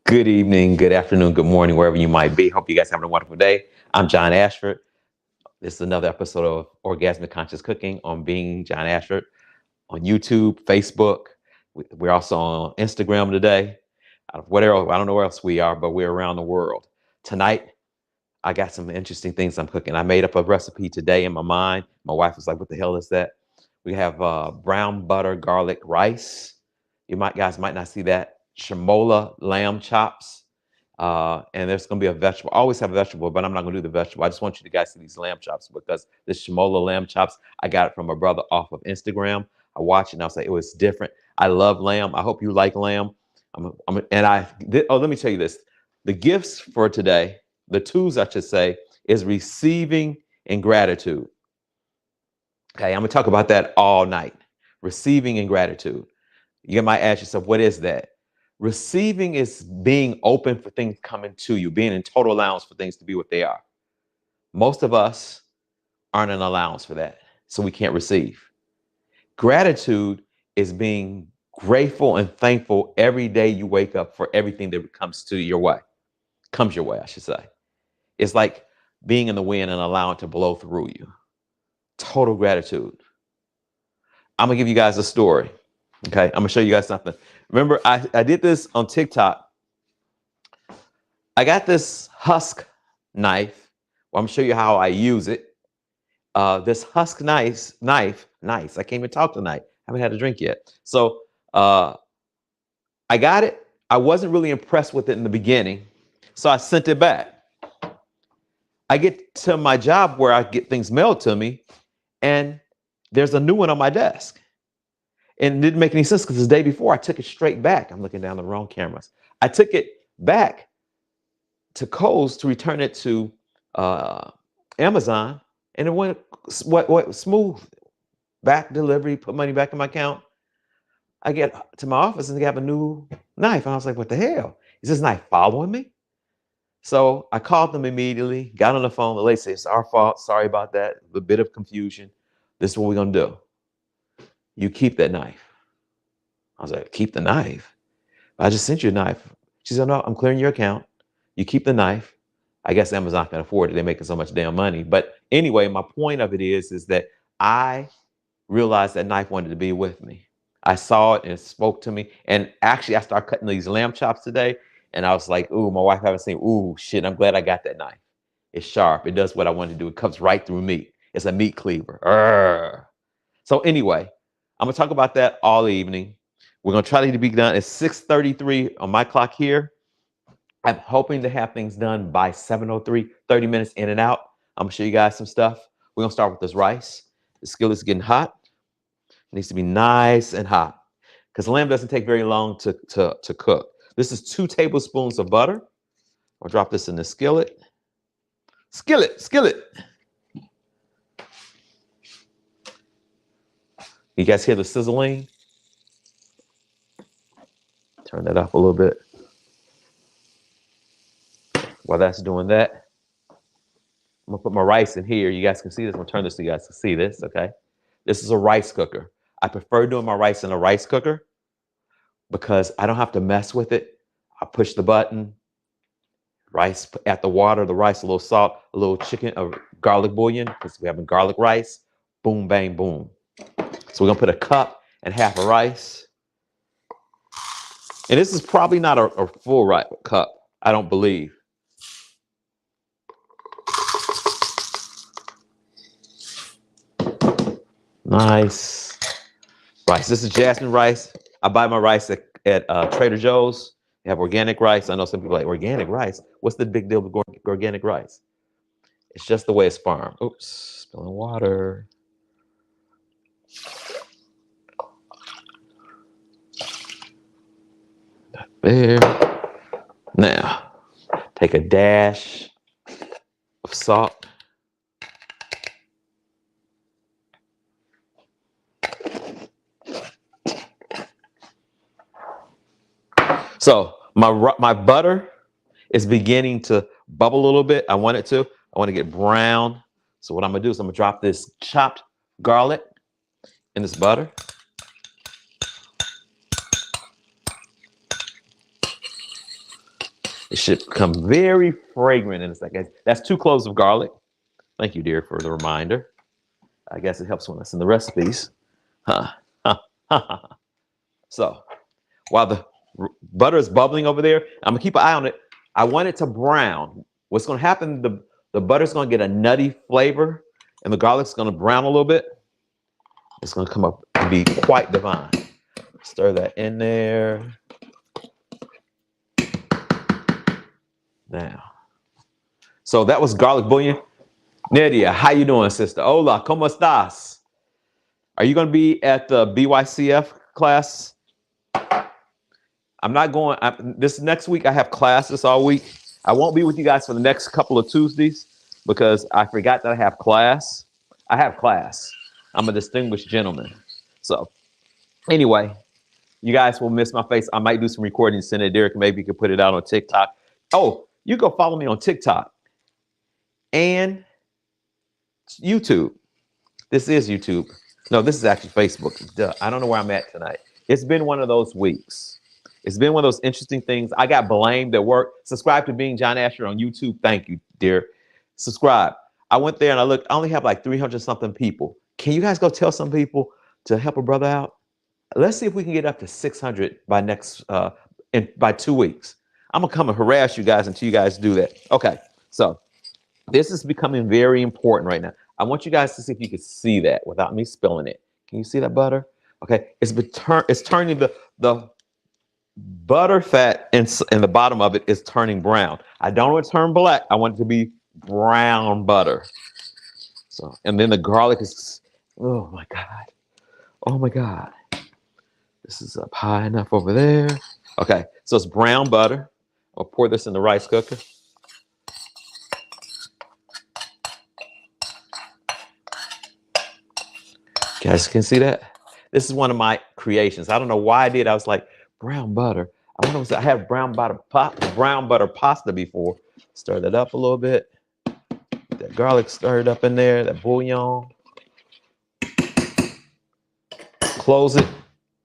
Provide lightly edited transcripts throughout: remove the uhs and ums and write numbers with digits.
Good evening, good afternoon, good morning, wherever you might be. Hope you guys having a wonderful day. I'm John Ashford. This is another episode of Orgasmic Conscious Cooking on Being John Ashford on YouTube, Facebook. We're also on Instagram today. Whatever, I don't know where else we are, but we're around the world. Tonight, I got some interesting things I'm cooking. I made up a recipe today in my mind. My wife was like, what the hell is that? We have brown butter garlic rice. Guys might not see that. Chermoula lamb chops. And there's going to be a vegetable. I always have a vegetable, but I'm not going to do the vegetable. I just want you to guys see these lamb chops because this Chermoula lamb chops, I got it from a brother off of Instagram. I watched it and I was like, it was different. I love lamb. I hope you like lamb. Let me tell you this. The gifts for today, the tools I should say, is receiving and gratitude. Okay, I'm going to talk about that all night. Receiving and gratitude. You might ask yourself, what is that? Receiving is being open for things coming to you, being in total allowance for things to be what they are. Most of us aren't an allowance for that, so we can't receive. Gratitude is being grateful and thankful every day you wake up for everything that comes your way, I should say. It's like being in the wind and allowing it to blow through you. Total gratitude. I'm gonna give you guys a story. Okay, I'm gonna show you guys something. Remember, I did this on TikTok. I got this husk knife. Well, I'm gonna show you how I use it. This husk knife, nice. I can't even talk tonight. I haven't had a drink yet. So I got it. I wasn't really impressed with it in the beginning, so I sent it back. I get to my job where I get things mailed to me, and there's a new one on my desk. And it didn't make any sense because the day before I took it straight back. I'm looking down the wrong cameras. I took it back to Cloves to return it to Amazon, and it went smooth. Back delivery, put money back in my account. I get to my office and they have a new knife. And I was like, what the hell? Is this knife following me? So I called them immediately, got on the phone. The lady said, it's our fault. Sorry about that. A bit of confusion. This is what we're going to do. You keep that knife. I was like, keep the knife? I just sent you a knife. She said, no, I'm clearing your account. You keep the knife. I guess Amazon can afford it. They're making so much damn money. But anyway, my point of it is that I realized that knife wanted to be with me. I saw it and it spoke to me. And actually, I started cutting these lamb chops today. And I was like, ooh, my wife haven't seen, ooh, shit, I'm glad I got that knife. It's sharp. It does what I want to do. It cuts right through meat. It's a meat cleaver. Urgh. So anyway, I'm going to talk about that all evening. We're going to try to be done at 6:33 on my clock here. I'm hoping to have things done by 7:03, 30 minutes in and out. I'm going to show you guys some stuff. We're going to start with this rice. The skillet's getting hot. It needs to be nice and hot because lamb doesn't take very long to cook. This is 2 tablespoons of butter. I'll drop this in the skillet. Skillet. You guys hear the sizzling? Turn that up a little bit. While that's doing that, I'm gonna put my rice in here. You guys can see this. I'm gonna turn this so you guys can see this, okay? This is a rice cooker. I prefer doing my rice in a rice cooker because I don't have to mess with it. I push the button, rice, add the water, the rice, a little salt, a little chicken, garlic bouillon, because we're having garlic rice. Boom, bang, boom. So we're gonna put a cup and half of rice. And this is probably not a full cup, I don't believe. Nice rice. This is jasmine rice. I buy my rice at Trader Joe's. They have organic rice. I know some people are like, organic rice? What's the big deal with organic rice? It's just the way it's farmed. Oops, spilling water. There. Now, take a dash of salt. So my butter is beginning to bubble a little bit. I want it to. I want to get brown. So what I'm going to do is I'm going to drop this chopped garlic in this butter. It should become very fragrant in a second. That's 2 cloves of garlic. Thank you, dear, for the reminder. I guess it helps when it's in the recipes. Huh. So while the butter is bubbling over there, I'm gonna keep an eye on it. I want it to brown. What's gonna happen, the butter's gonna get a nutty flavor and the garlic's gonna brown a little bit. It's gonna come up and be quite divine. Stir that in there. Now, so that was garlic bouillon. Nadia, how you doing, sister? Hola, ¿cómo estás? Are you going to be at the BYCF class? I'm not going. This next week, I have classes all week. I won't be with you guys for the next couple of Tuesdays because I forgot that I have class. I have class. I'm a distinguished gentleman. So anyway, you guys will miss my face. I might do some recording, send it to Derek. Maybe you can put it out on TikTok. Oh, you go follow me on TikTok and YouTube. This is YouTube. No, this is actually Facebook. Duh. I don't know where I'm at tonight. It's been one of those weeks. It's been one of those interesting things. I got blamed at work. Subscribe to Being John Asher on YouTube. Thank you, dear. Subscribe. I went there and I looked. I only have like 300 something people. Can you guys go tell some people to help a brother out? Let's see if we can get up to 600 by by 2 weeks. I'm gonna come and harass you guys until you guys do that. Okay, so this is becoming very important right now. I want you guys to see if you can see that without me spilling it. Can you see that butter? Okay, it's turning the butter fat in the bottom of it is turning brown. I don't want it to turn black. I want it to be brown butter. So, and then the garlic is, oh my God. Oh my God. This is up high enough over there. Okay, so it's brown butter. I'll pour this in the rice cooker. You guys can see that? This is one of my creations. I don't know why I did. I was like, brown butter. I had brown butter pasta before. Stir that up a little bit. That garlic stirred up in there, that bouillon. Close it.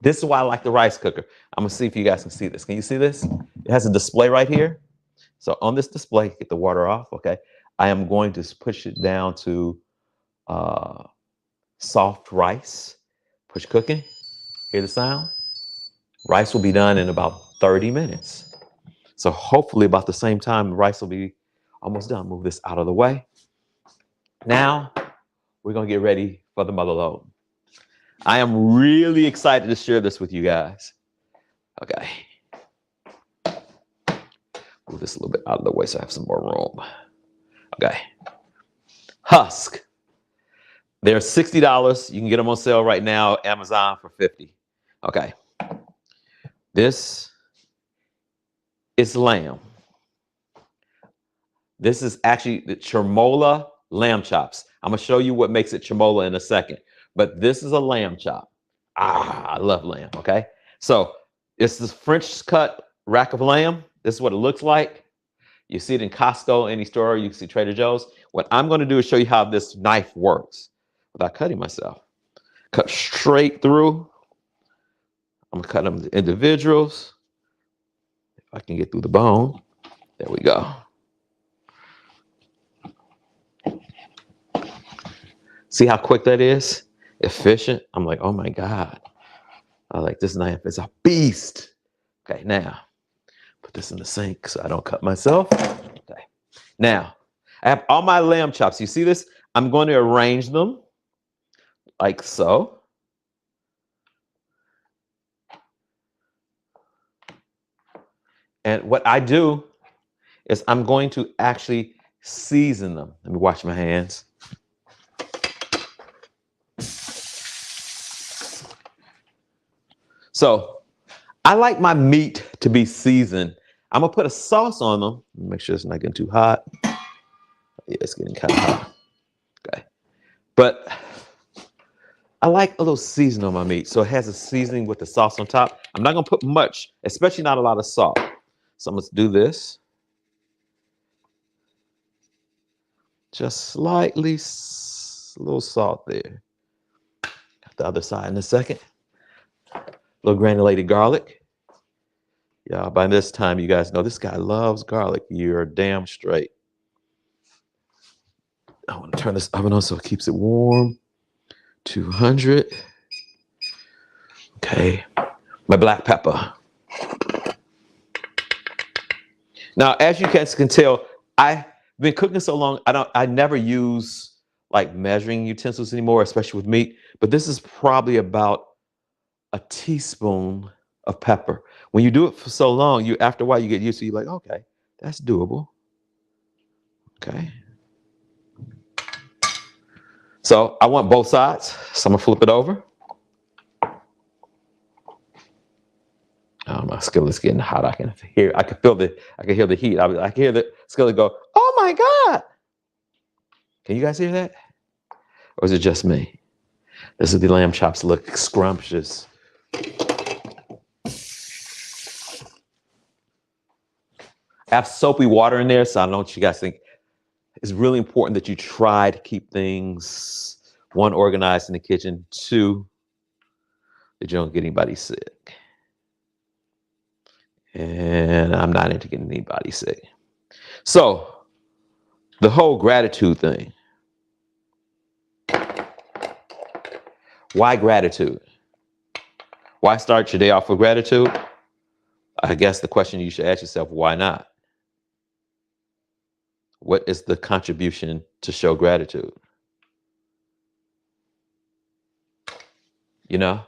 This is why I like the rice cooker. I'm gonna see if you guys can see this. Can you see this? It has a display right here. So on this display, get the water off, okay? I am going to push it down to soft rice. Push cooking. Hear the sound? Rice will be done in about 30 minutes. So hopefully about the same time, the rice will be almost done. Move this out of the way. Now, we're gonna get ready for the mother load. I am really excited to share this with you guys. Okay. Move this a little bit out of the way so I have some more room. Okay. Husk. They're $60. You can get them on sale right now, Amazon for $50. Okay. This is lamb. This is actually the Chermoula lamb chops. I'm going to show you what makes it Chermoula in a second. But this is a lamb chop. I love lamb, okay? So it's this French cut rack of lamb. This is what it looks like. You see it in Costco, any store. You can see Trader Joe's. What I'm going to do is show you how this knife works without cutting myself. Cut straight through. I'm going to cut them into individuals. If I can get through the bone. There we go. See how quick that is? Efficient. I'm like, oh my God. I like this knife. It's a beast. Okay, now put this in the sink so I don't cut myself. Okay. Now, I have all my lamb chops. You see this? I'm going to arrange them like so. And what I do is I'm going to actually season them. Let me wash my hands. So I like my meat to be seasoned. I'm gonna put a sauce on them. Make sure it's not getting too hot. Yeah, it's getting kind of hot. Okay. But I like a little seasoning on my meat. So it has a seasoning with the sauce on top. I'm not gonna put much, especially not a lot of salt. So I'm gonna do this. Just slightly, a little salt there. Got the other side in a second. A little granulated garlic. Yeah, by this time, you guys know this guy loves garlic. You're damn straight. I want to turn this oven on so it keeps it warm. 200. Okay. My black pepper. Now, as you guys can tell, I've been cooking so long, I never use like measuring utensils anymore, especially with meat. But this is probably about a teaspoon of pepper. When you do it for so long, after a while you get used to it. You're like, okay, that's doable. Okay. So I want both sides. So I'm gonna flip it over. Oh, my skillet's getting hot. I can hear the heat. I can hear the skillet go, oh my God. Can you guys hear that? Or is it just me? This is the lamb chops look scrumptious. I have soapy water in there, so I don't know what you guys think. It's really important that you try to keep things, one, organized in the kitchen, two, that you don't get anybody sick. And I'm not into getting anybody sick. So, the whole gratitude thing. Why gratitude? Why start your day off with gratitude? I guess the question you should ask yourself, why not? What is the contribution to show gratitude? You know?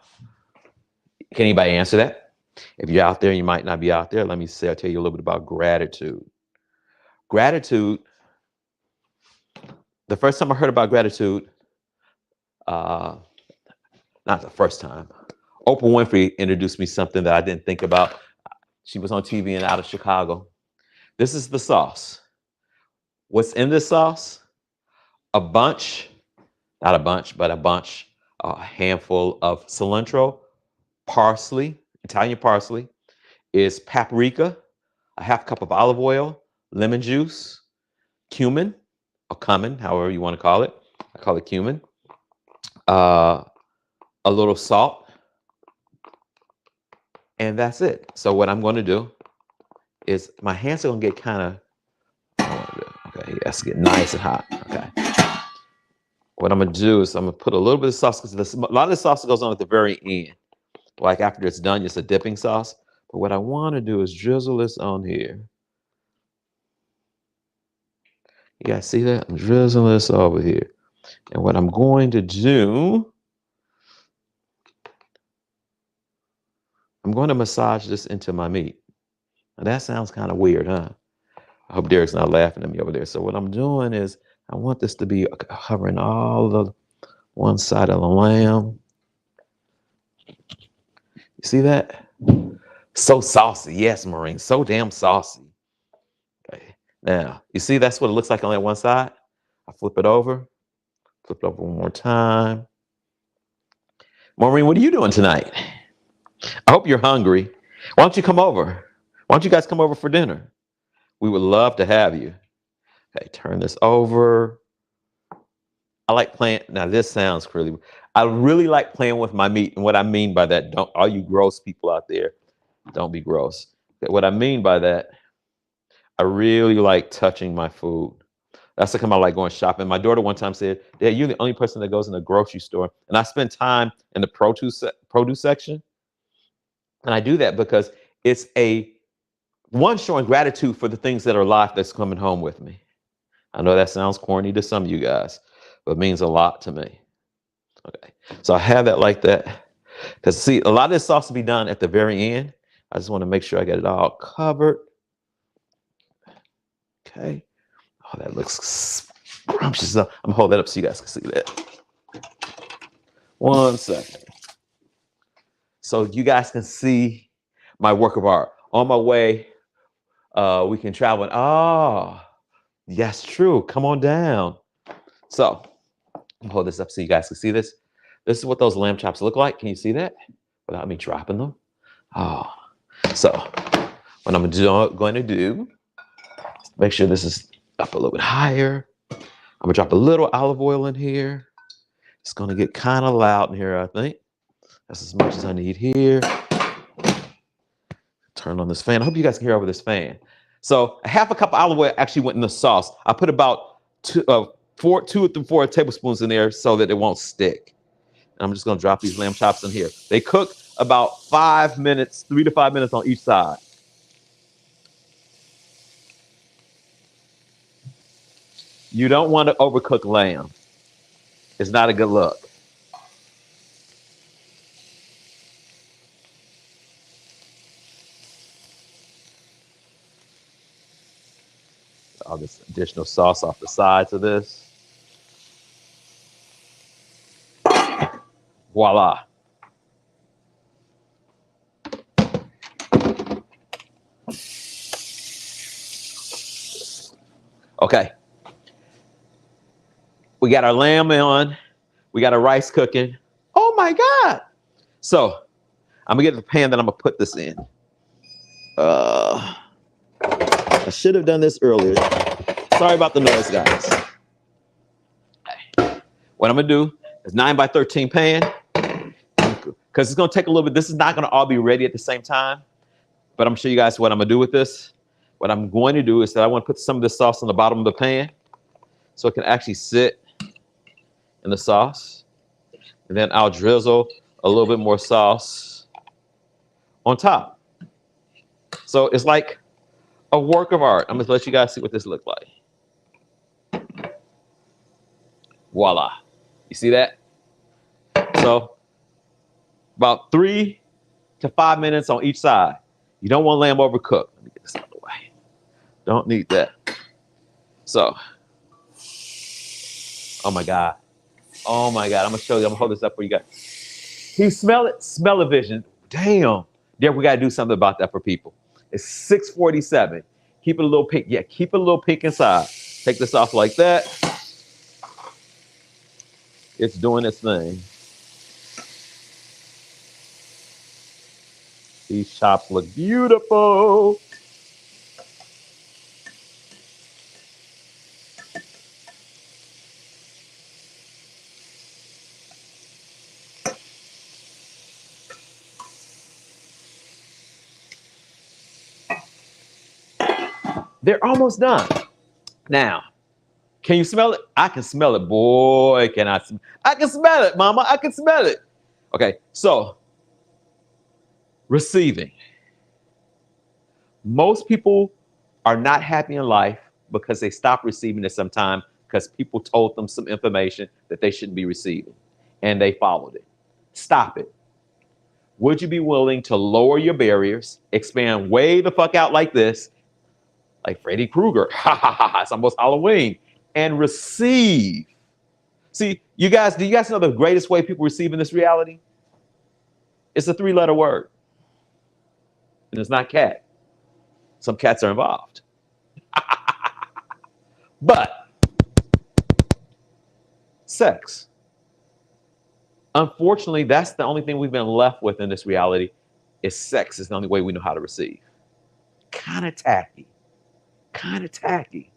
Can anybody answer that? If you're out there, you might not be out there. Let me say, I'll tell you a little bit about gratitude. Gratitude, the first time I heard about gratitude, not the first time, Oprah Winfrey introduced me something that I didn't think about. She was on TV and out of Chicago. This is the sauce. What's in this sauce? A bunch, not a bunch, but a handful of cilantro, parsley, Italian parsley, is paprika, a half cup of olive oil, lemon juice, cumin, or cumin, however you want to call it. I call it cumin. A little salt, and that's it. So what I'm going to do is my hands are going to get kind of, okay, yes, get nice and hot. Okay. What I'm going to do is I'm going to put a little bit of sauce, because a lot of the sauce goes on at the very end. Like after it's done, it's a dipping sauce. But what I want to do is drizzle this on here. You guys see that? I'm drizzling this over here. And what I'm going to do, I'm going to massage this into my meat. Now that sounds kind of weird, huh? I hope Derek's not laughing at me over there. So what I'm doing is I want this to be covering all the one side of the lamb. You see that? So saucy. Yes, Maureen. So damn saucy. Okay. Now, you see that's what it looks like on that one side? I flip it over. Flip it over one more time. Maureen, what are you doing tonight? I hope you're hungry. Why don't you come over? Why don't you guys come over for dinner? We would love to have you. Okay, turn this over. I like playing. Now, this sounds crazy. I really like playing with my meat. And what I mean by that, all you gross people out there, don't be gross. Okay, what I mean by that, I really like touching my food. That's the kind I like going shopping. My daughter one time said, Dad, you're the only person that goes in the grocery store. And I spend time in the produce section. And I do that because it's one, showing gratitude for the things that are alive that's coming home with me. I know that sounds corny to some of you guys, but it means a lot to me. Okay, so I have that like that. Because see, a lot of this sauce will be done at the very end. I just want to make sure I get it all covered. Okay. Oh, that looks scrumptious. I'm going to hold that up so you guys can see that. 1 second. So you guys can see my work of art. On my way, we can travel. Oh, yes, true. Come on down. So I'll hold this up so you guys can see this. This is what those lamb chops look like. Can you see that without me dropping them? Oh, so what I'm going to do, make sure this is up a little bit higher. I'm going to drop a little olive oil in here. It's going to get kind of loud in here, I think. That's as much as I need here. turn on this fan. I hope you guys can hear over this fan. So a half a cup of olive oil actually went in the sauce. I put about 2 to 4 tablespoons in there so that it won't stick. And I'm just gonna drop these lamb chops in here. They cook about 5 minutes, 3 to 5 minutes on each side. You don't want to overcook lamb. It's not a good look. All this additional sauce off the sides of this. Voila. Okay. We got our lamb on. We got our rice cooking. Oh my God. So I'm gonna get the pan that I'm gonna put this in. I should have done this earlier. Sorry about the noise, guys. Okay. What I'm gonna do is 9 by 13 pan, because it's gonna take a little bit. This is not gonna all be ready at the same time, but I'm gonna show you guys what I'm gonna do with this. What I'm going to do is that I want to put some of this sauce on the bottom of the pan so it can actually sit in the sauce. And then I'll drizzle a little bit more sauce on top. So it's like a work of art. I'm gonna let you guys see what this looks like. Voila. You see that? So about 3 to 5 minutes on each side. You don't want lamb overcooked. Let me get this out of the way. Don't need that. So, oh my God. Oh my God. I'm gonna show you. I'm gonna hold this up for you guys. Can you smell it? Smell-o-vision. Damn. Yeah, we gotta do something about that for people. It's 6:47. Keep it a little pink. Yeah, keep it a little pink inside. Take this off like that. It's doing its thing. These chops look beautiful. They're almost done. Now, can you smell it? I can smell it. Boy, can I can smell it, mama. I can smell it. Okay, so receiving. Most people are not happy in life because they stop receiving at some time because people told them some information that they shouldn't be receiving and they followed it. Stop it. Would you be willing to lower your barriers, expand way the fuck out like this, like Freddy Krueger, ha ha ha, it's almost Halloween, and receive? See, you guys, do you guys know the greatest way people receive in this reality? It's a 3-letter word. And it's not cat. Some cats are involved. But sex. Unfortunately, that's the only thing we've been left with in this reality is sex is the only way we know how to receive. Kind of tacky. Kind of tacky.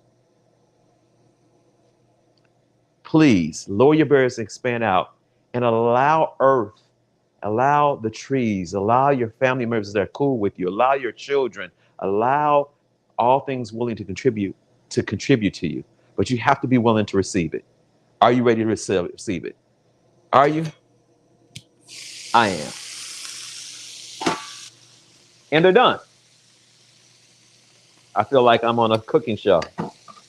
Please lower your barriers and expand out and allow Earth, allow the trees, allow your family members that are cool with you, allow your children, allow all things willing to contribute to you. But you have to be willing to receive it. Are you ready to receive it? Are you? I am. And they're done. I feel like I'm on a cooking show.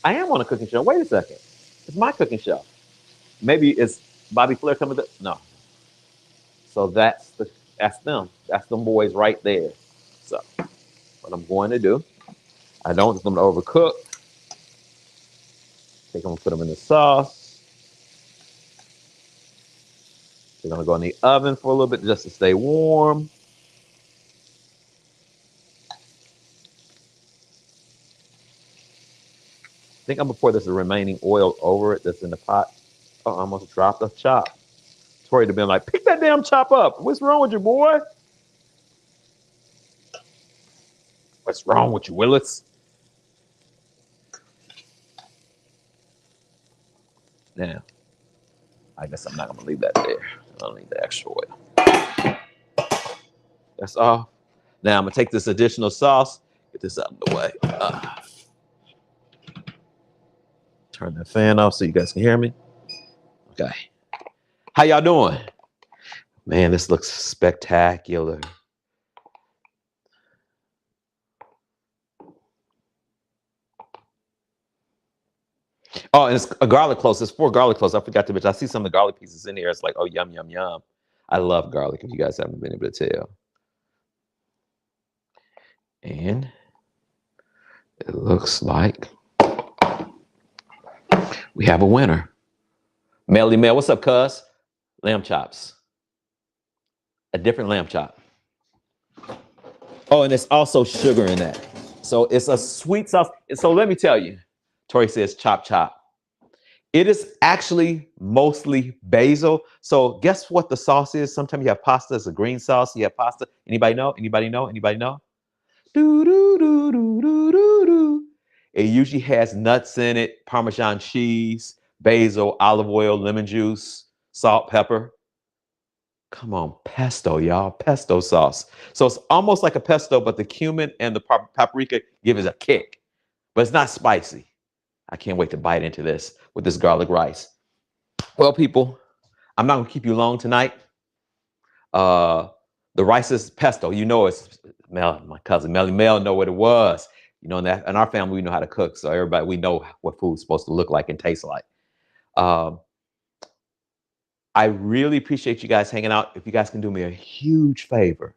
I am on a cooking show. Wait a second. It's my cooking show. Maybe it's Bobby Flair coming to, no. So that's them. That's them boys right there. So what I'm going to do, I don't want them to overcook. I think I'm gonna put them in the sauce. They're gonna go in the oven for a little bit just to stay warm. I think I'm gonna pour this remaining oil over it that's in the pot. Oh, I almost dropped a chop. Tori to be like, pick that damn chop up. What's wrong with you, boy? What's wrong with you, Willis? Now, I guess I'm not gonna leave that there. I don't need the extra oil. That's all. Now I'm gonna take this additional sauce, get this out of the way. Turn the fan off so you guys can hear me. Okay. How y'all doing? Man, this looks spectacular. Oh, and it's a garlic cloves. It's 4 garlic cloves. I forgot to mention. I see some of the garlic pieces in here. It's like, oh, yum, yum, yum. I love garlic, if you guys haven't been able to tell. And it looks like we have a winner. Melly Mel, what's up, cuz? Lamb chops. A different lamb chop. Oh, and it's also sugar in that. So it's a sweet sauce. So let me tell you, Tori says chop, chop. It is actually mostly basil. So guess what the sauce is? Sometimes you have pasta, it's a green sauce. You have pasta. Anybody know? Anybody know? Anybody know? Do, do, do, do, do, do, do. It usually has nuts in it, Parmesan cheese, basil, olive oil, lemon juice, salt, pepper. Come on, pesto, y'all, pesto sauce. So it's almost like a pesto, but the cumin and the paprika give it a kick, but it's not spicy. I can't wait to bite into this with this garlic rice. Well, people, I'm not gonna keep you long tonight. The rice is pesto. You know, it's Mel, my cousin Melly Mel know what it was. You know, in our family, we know how to cook. So everybody, we know what food's supposed to look like and taste like. I really appreciate you guys hanging out. If you guys can do me a huge favor,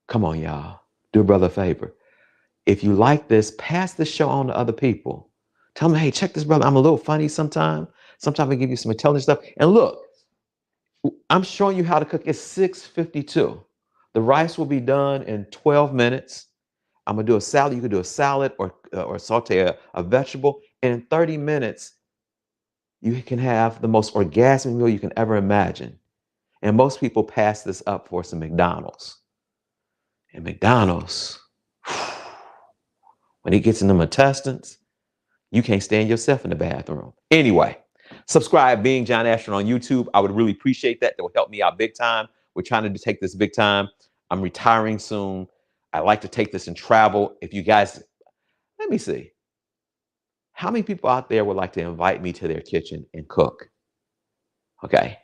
come on, y'all, do a brother a favor. If you like this, pass this show on to other people. Tell them, hey, check this brother. I'm a little funny sometimes. Sometimes I give you some intelligent stuff. And look, I'm showing you how to cook. It's 6:52. The rice will be done in 12 minutes. I'm gonna do a salad. You can do a salad or saute a vegetable. And in 30 minutes, you can have the most orgasmic meal you can ever imagine. And most people pass this up for some McDonald's. And McDonald's, when it gets in them intestines, you can't stand yourself in the bathroom. Anyway, subscribe, Being John Ashford on YouTube. I would really appreciate that. That would help me out big time. We're trying to take this big time. I'm retiring soon. I like to take this and travel. If you guys, let me see. How many people out there would like to invite me to their kitchen and cook? Okay.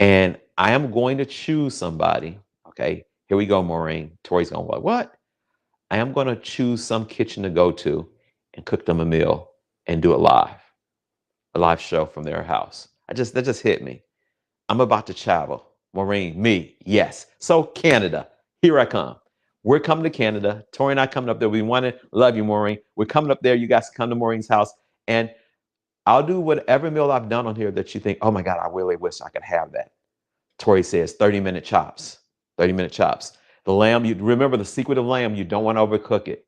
And I am going to choose somebody. Okay. Here we go, Maureen. Tori's going, what? I am going to choose some kitchen to go to and cook them a meal and do a live show from their house. That just hit me. I'm about to travel. Maureen, me, yes. So Canada, here I come. We're coming to Canada. Tori and I coming up there. We want to love you, Maureen. We're coming up there. You guys come to Maureen's house, and I'll do whatever meal I've done on here that you think, oh my God, I really wish I could have that. Tori says 30-minute chops. 30-minute chops. The lamb, you remember the secret of lamb, you don't want to overcook it.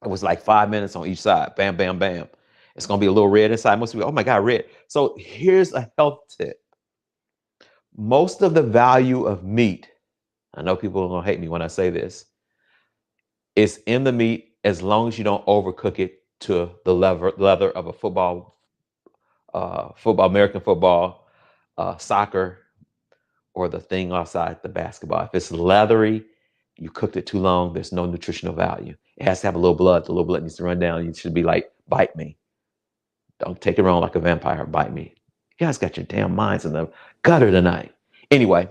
It was like 5 minutes on each side. Bam, bam, bam. It's going to be a little red inside. Most people, oh my God, red. So here's a health tip. Most of the value of meat, I know people are going to hate me when I say this, is in the meat as long as you don't overcook it to the leather of a football, American football, soccer, or the thing outside the basketball. If it's leathery, you cooked it too long, there's no nutritional value. It has to have a little blood. The little blood needs to run down. You should be like, bite me. Don't take it wrong like a vampire, bite me. You guys got your damn minds in the gutter tonight. Anyway,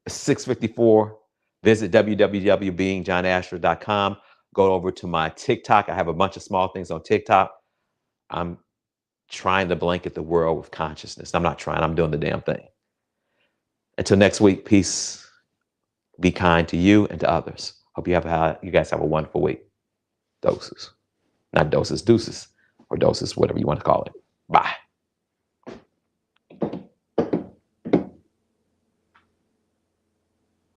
it's 6:54. Visit www.beingjohnashford.com. Go over to my TikTok. I have a bunch of small things on TikTok. I'm trying to blanket the world with consciousness. I'm not trying, I'm doing the damn thing. Until next week, peace. Be kind to you and to others. Hope you guys have a wonderful week. Doses. Not doses, deuces. Or doses, whatever you want to call it. Bye.